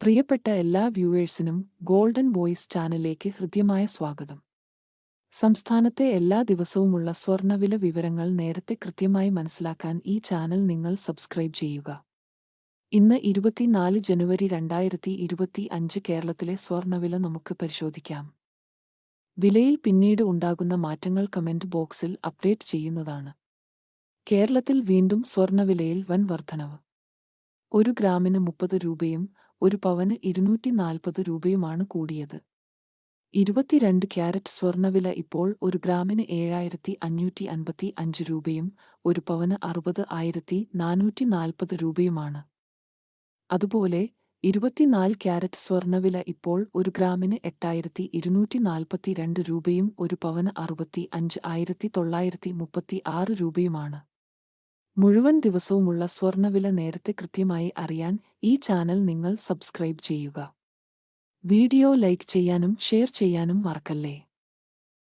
പ്രിയപ്പെട്ട എല്ലാ വ്യൂവേഴ്സിനും golden voice ചാനലിലേക്ക് ഹൃദ്യമായ സ്വാഗതം. സംസ്ഥാനത്തെ എല്ലാ ദിവസവുമുള്ള സ്വർണ്ണവില വിവരങ്ങൾ നേരത്തെ കൃത്യമായി മനസ്സിലാക്കാൻ ഈ ചാനൽ നിങ്ങൾ സബ്സ്ക്രൈബ് ചെയ്യുക. ഇന്ന് 24 ജനുവരി 2025 കേരളത്തിലെ സ്വർണ്ണവില നമുക്ക് പരിശോധിക്കാം. വിലയിൽ പിന്നീട് ഉണ്ടാകുന്ന മാറ്റങ്ങൾ കമന്റ് ബോക്സിൽ അപ്ഡേറ്റ് ചെയ്യുന്നതാണ്. കേരളത്തിൽ വീണ്ടും സ്വർണ്ണവിലയിൽ വൻ വർധനവ്. 1 ഗ്രാമിന് 30 രൂപയും 1 പവന് 240 രൂപയുമാണ് കൂടിയത്. 22 ക്യാരറ്റ് സ്വർണ്ണവില ഇപ്പോൾ 1 ഗ്രാമിന് 7,555 രൂപയും 1 പവന് 60,440 രൂപയുമാണ്. അതുപോലെ 24 ക്യാരറ്റ് സ്വർണ്ണവില ഇപ്പോൾ 1 ഗ്രാമിന് 8,242 രൂപയും 1 പവന് 65,936 രൂപയുമാണ്. മുഴുവൻ ദിവസവുമുള്ള സ്വർണ്ണവില നേരത്തെ കൃത്യമായി അറിയാൻ ഈ ചാനൽ നിങ്ങൾ സബ്സ്ക്രൈബ് ചെയ്യുക. വീഡിയോ ലൈക്ക് ചെയ്യാനും ഷെയർ ചെയ്യാനും മറക്കല്ലേ.